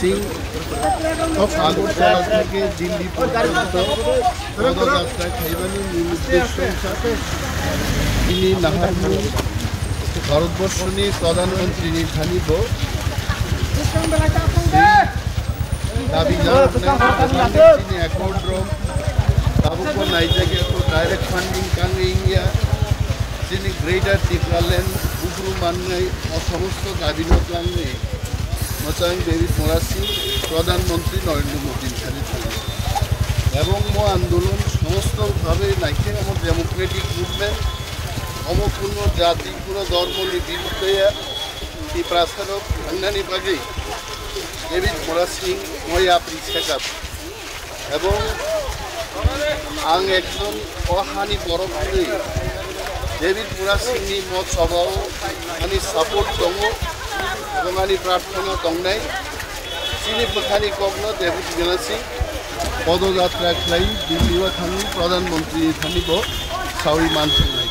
সিং আগরতলা থেকে দিল্লি পর্যন্ত পদযাত্রা খাইবানি মূল উদ্দেশ্য হিসাবে তিনি নাহারমু ভারতবর্ষ নিয়ে প্রধানমন্ত্রী নির্ধারিত দাবি জানান তিনি একড্রম তাবুকো নাইজাকে ডাইরেক্ট ফান্ডিং কাঙ্গে ইন্ডিয়া তিনি গ্রেটার টিপ্রাল্যান্ড উগ্রু মান্নাই সমস্ত কাবিনত লাঙ্গে মোচাং ডেভিড মোরাসি প্রধানমন্ত্রী নরেন্দ্র মোদীর খালি এবং মো আন্দোলন সমস্তভাবে নাইকে আমার ডেমোক্রেটিক মুভমেন্ট অমপূর্ণ জাতি কোনো ধর্মনি বিরুদ্ধে এই প্রাসারক ভাঙ্গানি পাগে ডেভিড মোরাসি মই আপনি শেখাব এবং आं एकजन अहानि बरफुरि डेभिड मोरासिंनि मत सभाव आंनि सापर्ट दङ এবং आंनि प्रार्थना दंनाय चिनि पखानि कग्न डेभिड मोरासिं पदयात्रा खालाय दिल्लीआव थाङि प्रधानमन्त्री थानिबो सावरि मानसिनाय